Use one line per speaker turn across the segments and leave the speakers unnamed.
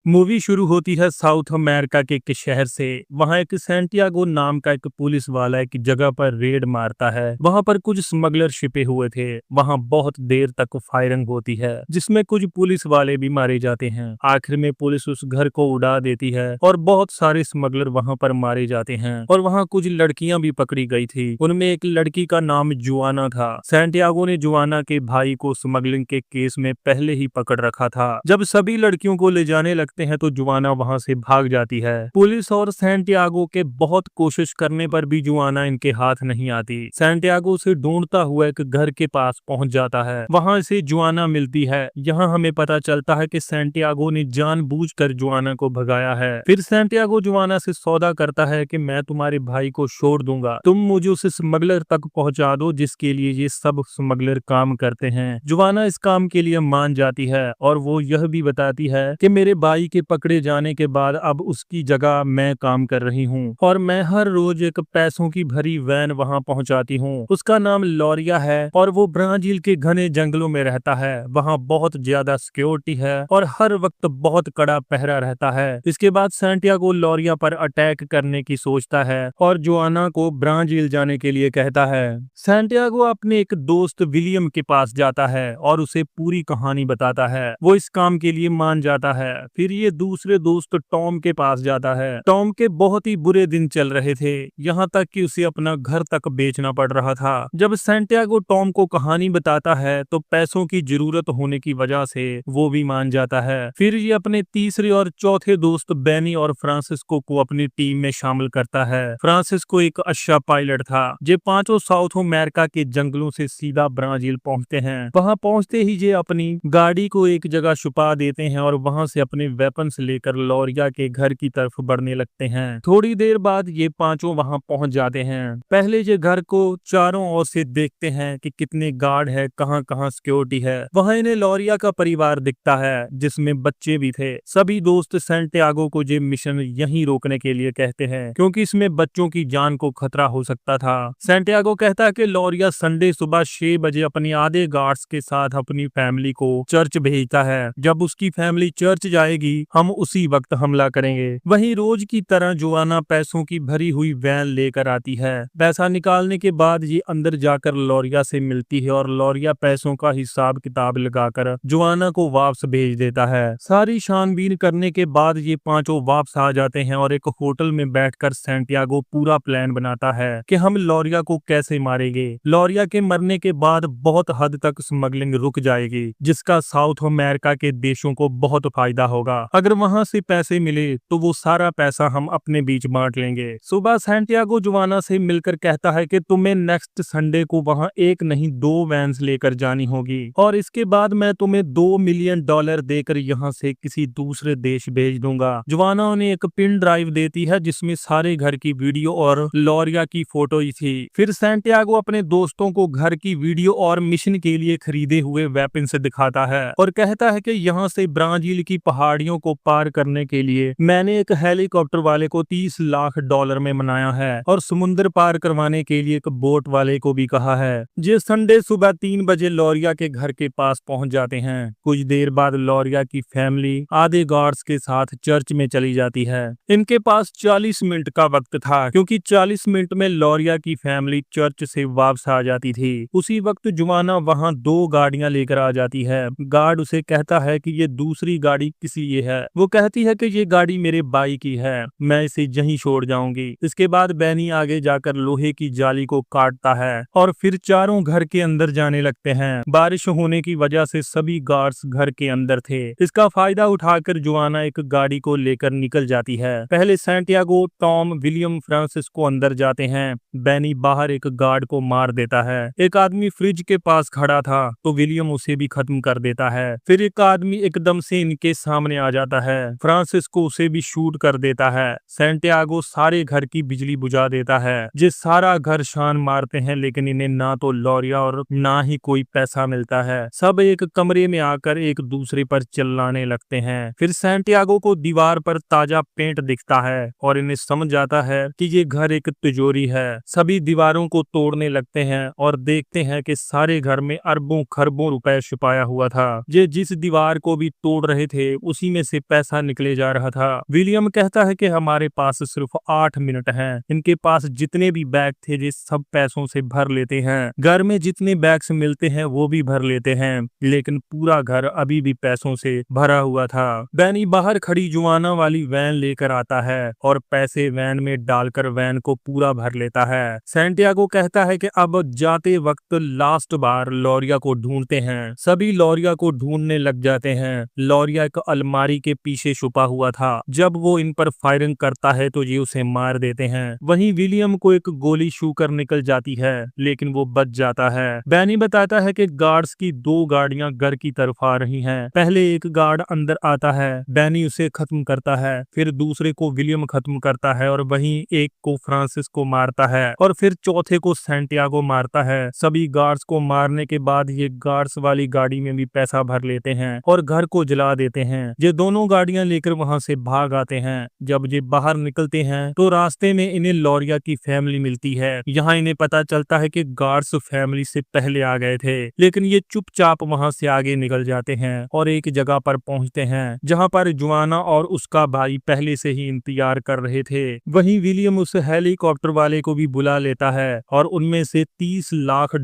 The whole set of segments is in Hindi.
मूवी शुरू होती है साउथ अमेरिका के एक शहर से। वहां एक सैंटियागो नाम का एक पुलिस वाला एक जगह पर रेड मारता है। वहां पर कुछ स्मगलर छिपे हुए थे। वहां बहुत देर तक फायरिंग होती है जिसमें कुछ पुलिस वाले भी मारे जाते हैं। आखिर में पुलिस उस घर को उड़ा देती है और बहुत सारे स्मगलर वहां पर मारे जाते हैं। और वहां कुछ लड़कियां भी पकड़ी गई थी। उनमें एक लड़की का नाम जुआना था। सैंटियागो ने जुआना के भाई को स्मगलिंग के केस में पहले ही पकड़ रखा था। जब सभी लड़कियों को ले जाने लगते हैं तो जुआना वहां से भाग जाती है। पुलिस और सैंटियागो के बहुत कोशिश करने पर भी जुआना इनके हाथ नहीं आती। सैंटियागो उसे ढूंढता हुआ एक घर के पास पहुंच जाता है। वहां से जुआना मिलती है। यहाँ हमें पता चलता है कि सैंटियागो ने जानबूझकर जुआना को भगाया है। फिर सैंटियागो जुआना से सौदा करता है कि मैं तुम्हारे भाई को छोड़ दूंगा, तुम मुझे उस स्मगलर तक पहुंचा दो जिसके लिए ये सब स्मगलर काम करते हैं। जुआना इस काम के लिए मान जाती है और वो यह भी बताती है कि मेरे भाई के पकड़े जाने के बाद अब उसकी जगह मैं काम कर रही हूँ और मैं हर रोज एक पैसों की भरी वैन वहाँ पहुँचाती हूँ। उसका नाम लॉरिया है और वो ब्राजील के घने जंगलों में रहता है। वहाँ बहुत ज्यादा सिक्योरिटी है और हर वक्त बहुत कड़ा पहरा रहता है। इसके बाद सैंटियागो लॉरिया पर अटैक करने की सोचता है और जोआना को ब्राजील जाने के लिए कहता है। सैंटियागो अपने एक दोस्त विलियम के पास जाता है और उसे पूरी कहानी बताता है। वो इस काम के लिए मान जाता है। फिर ये दूसरे दोस्त टॉम के पास जाता है। टॉम के बहुत ही बुरे दिन चल रहे थे, यहाँ तक कि उसे अपना घर तक बेचना पड़ रहा था। जब सैंटियागो टॉम को कहानी बताता है तो पैसों की जरूरत होने की वजह से वो भी मान जाता है। फिर ये अपने तीसरे और चौथे दोस्त बेनी और फ्रांसिस्को को अपनी टीम में शामिल करता है। फ्रांसिस्को एक अच्छा पायलट था। ये पांचों साउथ अमेरिका के जंगलों से सीधा ब्राजील पहुंचते हैं। वहां पहुंचते ही ये अपनी गाड़ी को एक जगह छुपा देते हैं और वहां से अपने वेपन्स लेकर लॉरिया के घर की तरफ बढ़ने लगते हैं। थोड़ी देर बाद ये पांचों वहां पहुंच जाते हैं। पहले ये घर को चारों ओर से देखते हैं कि कितने गार्ड है, कहाँ कहाँ सिक्योरिटी है। वहां इन्हें लॉरिया का परिवार दिखता है जिसमें बच्चे भी थे। सभी दोस्त सैंटियागो को ये मिशन यहीं रोकने के लिए कहते हैं क्योंकि इसमें बच्चों की जान को खतरा हो सकता था। सैंटियागो कहता है कि लॉरिया संडे सुबह 6 बजे अपने आधे गार्ड्स के साथ अपनी फैमिली को चर्च भेजता है। जब उसकी फैमिली चर्च जाएगी हम उसी वक्त हमला करेंगे। वहीं रोज की तरह जुआना पैसों की भरी हुई वैन लेकर आती है। पैसा निकालने के बाद ये अंदर जाकर लॉरिया से मिलती है और लॉरिया पैसों का हिसाब किताब लगाकर जुआना को वापस भेज देता है। सारी छानबीन करने के बाद ये पांचों वापस आ जाते हैं और एक होटल में बैठकर सैंटियागो पूरा प्लान बनाता है कि हम लॉरिया को कैसे मारेंगे। लॉरिया के मरने के बाद बहुत हद तक स्मगलिंग रुक जाएगी जिसका साउथ अमेरिका के देशों को बहुत फायदा होगा। अगर वहां से पैसे मिले तो वो सारा पैसा हम अपने बीच बांट लेंगे। सुबह सैंटियागो जुआना से मिलकर कहता है कि तुम्हें नेक्स्ट संडे को वहां एक नहीं 2 वैन्स लेकर जानी होगी और इसके बाद मैं तुम्हें $2 मिलियन देकर यहाँ से किसी दूसरे देश भेज दूंगा। जुआना उन्हें एक पिन ड्राइव देती है जिसमें सारे घर की वीडियो और लॉरिया की फोटो ही थी। फिर सैंटियागो अपने दोस्तों को घर की वीडियो और मिशन के लिए खरीदे हुए वेपन से दिखाता है और कहता है कि यहाँ से ब्राजील की पहाड़ियों को पार करने के लिए मैंने एक हेलीकॉप्टर वाले को $30 लाख में मनाया है और समुद्र पार करवाने के लिए एक बोट वाले को भी कहा है। जे संडे सुबह 3 बजे लॉरिया के घर के पास पहुंच जाते हैं। कुछ देर बाद लॉरिया की फैमिली आधे गार्ड्स के साथ चर्च में चली जाती है। इनके पास 40 मिनट का वक्त था क्योंकि 40 मिनट में लॉरिया की फैमिली चर्च से वापस आ जाती थी। उसी वक्त जुआना वहां 2 गाड़ियां लेकर आ जाती है। गार्ड उसे कहता है कि ये दूसरी गाड़ी किसी ये है। वो कहती है कि ये गाड़ी मेरे भाई की है, मैं इसे यहीं छोड़ जाऊंगी। इसके बाद बैनी आगे जाकर लोहे की जाली को काटता है और फिर चारों घर के अंदर जाने लगते हैं। बारिश होने की वजह से सभी गार्ड्स घर के अंदर थे। इसका फायदा उठाकर जुआना एक गाड़ी को लेकर निकल जाती है। पहले सैंटियागो, टॉम, विलियम, फ्रांसिस्को अंदर जाते हैं। बैनी बाहर एक गार्ड को मार देता है। एक आदमी फ्रिज के पास खड़ा था तो विलियम उसे भी खत्म कर देता है। फिर एक आदमी एकदम से इनके सामने आ जाता है। फ्रांसिस्को उसे भी शूट कर देता है। सैंटियागो सारे घर की बिजली बुझा देता है। ये सारा घर शान मारते हैं लेकिन इन्हें ना तो लॉरिया और ना ही कोई पैसा मिलता है। सब एक कमरे में आकर एक दूसरे पर चिल्लाने लगते हैं। फिर सैंटियागो को दीवार पर ताजा पेंट दिखता है और इन्हें समझ आता है कि ये घर एक तिजोरी है। सभी दीवारों को तोड़ने लगते हैं और देखते हैं कि सारे घर में अरबों खरबों रुपए छुपाया हुआ था। ये जिस दीवार को भी तोड़ रहे थे उसी में से पैसा निकले जा रहा था। विलियम कहता है कि हमारे पास सिर्फ 8 मिनट हैं। इनके पास जितने भी बैग थे ये सब पैसों से भर लेते हैं। घर में जितने बैग्स मिलते हैं वो भी भर लेते हैं, लेकिन पूरा घर अभी भी पैसों से भरा हुआ था। बैनी बाहर खड़ी जुआना वाली वैन लेकर आता है और पैसे वैन में डालकर वैन को पूरा भर लेता है। सैंटियागो कहता है कि अब जाते वक्त लास्ट बार लॉरिया को ढूंढते हैं। सभी लॉरिया को ढूंढने लग जाते हैं। लॉरिया एक अलमारी के पीछे छुपा हुआ था। जब वो इन पर फायरिंग करता है तो ये उसे मार देते हैं। वहीं विलियम को एक गोली छू कर निकल जाती है, लेकिन वो बच जाता है। बैनी बताता है कि गार्ड्स की 2 गाड़ियां घर की तरफ आ रही हैं। पहले एक गार्ड अंदर आता है, बैनी उसे खत्म करता है, फिर दूसरे को विलियम खत्म करता है और वहीं एक को फ्रांसिस को मारता है और फिर चौथे को सैंटियागो मारता है। सभी गार्ड्स को मारने के बाद ये गार्ड्स वाली गाड़ी में भी पैसा भर लेते हैं और घर को जला देते हैं। ये दोनों गाड़ियां लेकर वहां से भाग आते हैं। जब ये बाहर निकलते हैं तो रास्ते में इन्हें लॉरिया की फैमिली मिलती है। यहाँ इन्हें पता चलता है कि गार्ड्स फैमिली से पहले आ गए थे, लेकिन ये चुपचाप वहां से आगे निकल जाते हैं और एक जगह पर पहुंचते हैं जहां पर जुआना और उसका भाई पहले से ही इंतजार कर रहे थे। वहीं विलियम उस हेलीकॉप्टर वाले को भी बुला लेता है और उनमें से $30 लाख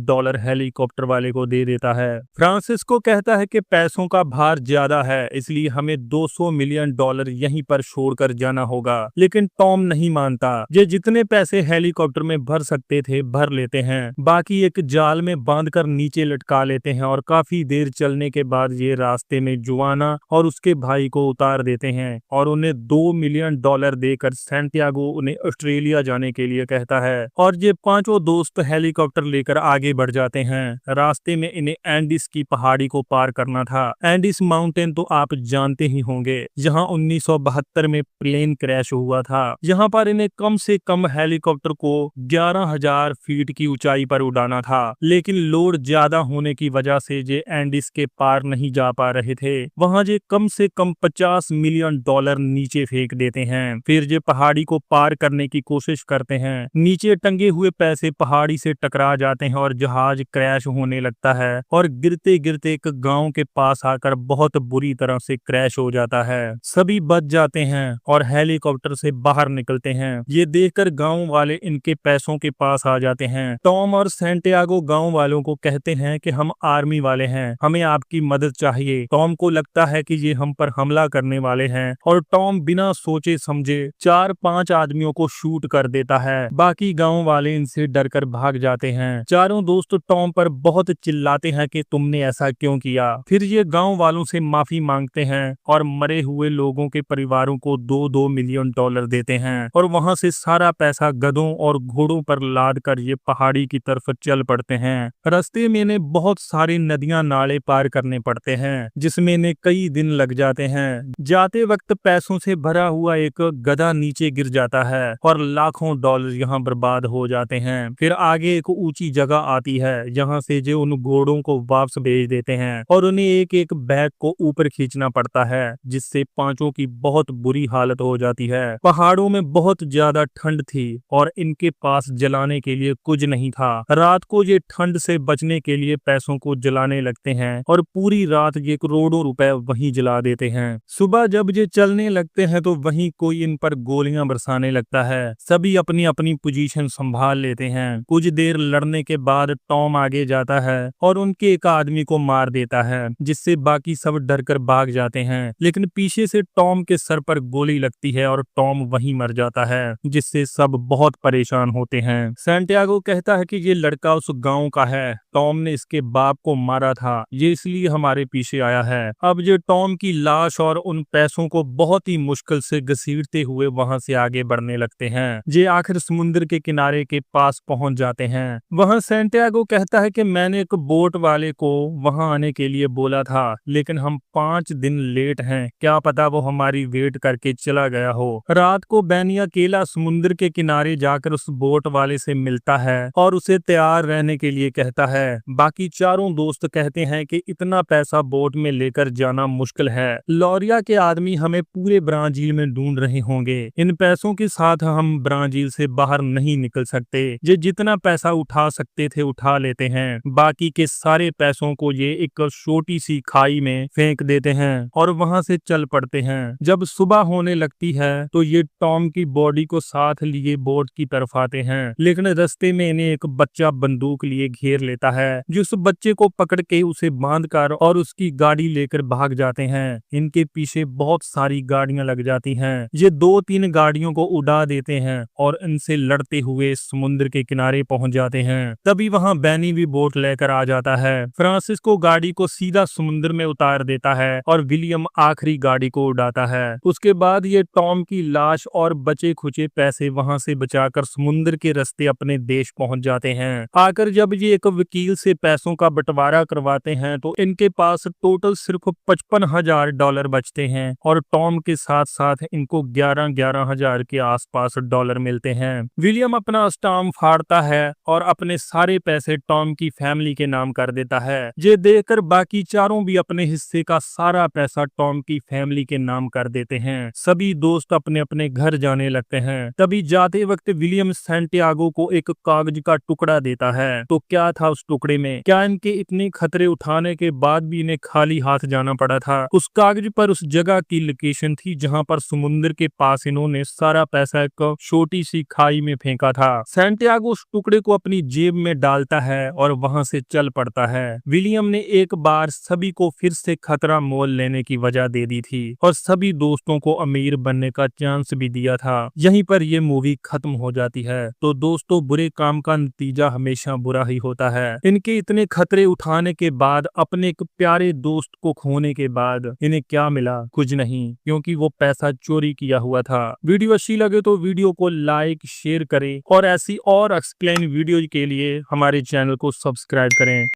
हेलीकॉप्टर वाले को दे देता है। फ्रांसिस को कहता है कि पैसों का भार ज्यादा है, इसलिए हमें $200 मिलियन यहीं पर छोड़कर जाना होगा, लेकिन टॉम नहीं मानता। ये जितने पैसे हेलीकॉप्टर में भर सकते थे भर लेते हैं, बाकी एक जाल में बांधकर नीचे लटका लेते हैं और काफी देर चलने के बाद ये रास्ते में जुआना और उसके भाई को उतार देते हैं और उन्हें $2 मिलियन देकर सैंटियागो उन्हें ऑस्ट्रेलिया जाने के लिए कहता है और ये 5 दोस्त हेलीकॉप्टर लेकर आगे बढ़ जाते हैं। रास्ते में इन्हें एंडिस की पहाड़ी को पार करना था। एंडिस माउंटेन तो आप जानते ही होंगे, जहां 1972 में प्लेन क्रैश हुआ था। यहाँ पर इन्हें कम से कम हेलीकॉप्टर को 11,000 फीट की ऊंचाई पर उड़ाना था, लेकिन लोड ज्यादा होने की वजह से ये एंडिस के पार नहीं जा पा रहे थे। वहां ये कम से कम $50 मिलियन नीचे फेंक देते हैं। फिर ये पहाड़ी को पार करने की कोशिश करते हैं। नीचे टंगे हुए पैसे पहाड़ी से टकरा जाते हैं और जहाज क्रैश होने लगता है और गिरते गिरते एक गांव के पास आकर बहुत बुरी तरह से क्रैश हो जाता है। सभी बच जाते हैं और हेलीकॉप्टर से बाहर निकलते हैं। ये देखकर गांव वाले इनके पैसों के पास आ जाते हैं। टॉम और सैंटियागो गांव वालों को कहते हैं कि हम आर्मी वाले हैं, हमें आपकी मदद चाहिए। टॉम को लगता है कि ये हम पर हमला करने वाले हैं और टॉम बिना सोचे समझे 4-5 आदमियों को शूट कर देता है। बाकी गांव वाले इनसे डरकर भाग जाते हैं। चारों दोस्त टॉम पर बहुत चिल्लाते हैं कि तुमने ऐसा क्यों किया। फिर ये गांव वालों से माफी मांगते हैं और मरे हुए लोगों के परिवारों को $2 मिलियन देते हैं और वहां से सारा पैसा गधों और घोड़ों पर लाद कर ये पहाड़ी की तरफ चल पड़ते हैं। रास्ते में इन्हें बहुत सारी नदियां नाले पार करने पड़ते हैं, जिसमें इन्हें कई दिन लग जाते हैं। जाते वक्त पैसों से भरा हुआ एक गधा नीचे गिर जाता है और लाखों डॉलर यहाँ बर्बाद हो जाते हैं। फिर आगे एक ऊंची जगह आती है, यहाँ से जो उन घोड़ों को वापस भेज देते हैं और उन्हें एक एक बैग को ऊपर खींचना पड़ता है, जिससे पांचों की बहुत बुरी हालत हो जाती है। पहाड़ों में बहुत ज्यादा ठंड थी और इनके पास जलाने के लिए कुछ नहीं था। रात को ये ठंड से बचने के लिए पैसों को जलाने लगते हैं और पूरी रात ये करोड़ों रुपए वहीं जला देते हैं। सुबह जब ये चलने लगते हैं तो वहीं कोई इन पर गोलियां बरसाने लगता है। सभी अपनी अपनी पोजीशन संभाल लेते हैं। कुछ देर लड़ने के बाद टॉम आगे जाता है और उनके एक आदमी को मार देता है, जिससे बाकी सब डरकर भाग जाते हैं। लेकिन पीछे से टॉम के सर पर गोली लगती है और टॉम वहीं मर जाता है, जिससे सब बहुत परेशान होते हैं। सैंटियागो कहता है कि ये लड़का उस गांव का है, टॉम ने इसके बाप को मारा था, ये इसलिए हमारे पीछे आया है। अब ये टॉम की लाश और उन पैसों को बहुत ही मुश्किल से घसीटते हुए वहां से आगे बढ़ने लगते हैं। ये आखिर समुद्र के किनारे के पास पहुंच जाते हैं। वहां सैंटियागो कहता है कि मैंने एक बोट वाले को वहां आने के लिए बोला था, लेकिन हम 5 दिन लेट हैं, क्या पता वो हमारी वेट करके चला गया हो। रात को बैनी अकेला समुद्र के किनारे जाकर उस बोट वाले से मिलता है और उसे तैयार रहने के लिए कहता है। बाकी चारों दोस्त कहते हैं कि इतना पैसा बोट में लेकर जाना मुश्किल है, लॉरिया के आदमी हमें पूरे ब्राजील में ढूंढ रहे होंगे, इन पैसों के साथ हम ब्राजील से बाहर नहीं निकल सकते। ये जितना पैसा उठा सकते थे उठा लेते हैं, बाकी के सारे पैसों को ये एक छोटी सी खाई में फेंक देते हैं और वहां से चल पड़ते हैं। जब सुबह होने लगती है तो ये टॉम की बॉडी को साथ लिए बोट की तरफ आते हैं, लेकिन रास्ते में इन्हें एक बच्चा बंदूक लिए घेर लेता है, जो उस बच्चे को पकड़ के उसे बांधकर और उसकी गाड़ी लेकर भाग जाते हैं। इनके पीछे बहुत सारी गाड़ियां लग जाती हैं। ये 2-3 गाड़ियों को उड़ा देते हैं और इनसे लड़ते हुए समुद्र के किनारे पहुंच जाते हैं। तभी वहां बैनी भी बोट लेकर आ जाता है। फ्रांसिस्को गाड़ी को सीधा समुद्र में उतार देता है और विलियम आखिरी गाड़ी को उड़ाता है। उसके बाद ये टॉम की लाश और बचे खुचे पैसे वहां से बचाकर समुद्र के रास्ते अपने देश पहुंच जाते हैं। आकर जब ये एक वकील से पैसों का बंटवारा करवाते हैं तो इनके पास टोटल सिर्फ $55,000 बचते हैं और टॉम के साथ साथ इनको 11,000 के आसपास डॉलर मिलते हैं। विलियम अपना स्टाम्प फाड़ता है और अपने सारे पैसे टॉम की फैमिली के नाम कर देता है। ये देखकर बाकी चारों भी अपने हिस्से का सारा पैसा टॉम की फैमिली के नाम कर देते हैं। सभी दोस्त अपने अपने घर जाने लगते हैं। तभी जाते वक्त विलियम सैंटियागो को एक कागज का टुकड़ा देता है। तो क्या था उस टुकड़े में? क्या इनके इतने खतरे उठाने के बाद भी इन्हें खाली हाथ जाना पड़ा था? उस कागज पर उस जगह की लोकेशन थी जहां पर समुद्र के पास इन्होंने सारा पैसा एक छोटी सी खाई में फेंका था। सैंटियागो उस टुकड़े को अपनी जेब में डालता है और वहां से चल पड़ता है। विलियम ने एक बार सभी को फिर से खतरा मोल लेने की वजह दे दी थी और सभी दोस्तों को अमीर बनने का चांस भी दिया था। यहीं पर ये मूवी खत्म हो जाती है। तो दोस्तों, बुरे काम का नतीजा हमेशा बुरा ही होता है। इनके इतने खतरे उठाने के बाद, अपने एक प्यारे दोस्त को खोने के बाद इन्हें क्या मिला? कुछ नहीं, क्योंकि वो पैसा चोरी किया हुआ था। वीडियो अच्छी लगे तो वीडियो को लाइक शेयर करें और ऐसी और एक्सप्लेन वीडियो के लिए हमारे चैनल को सब्सक्राइब करें।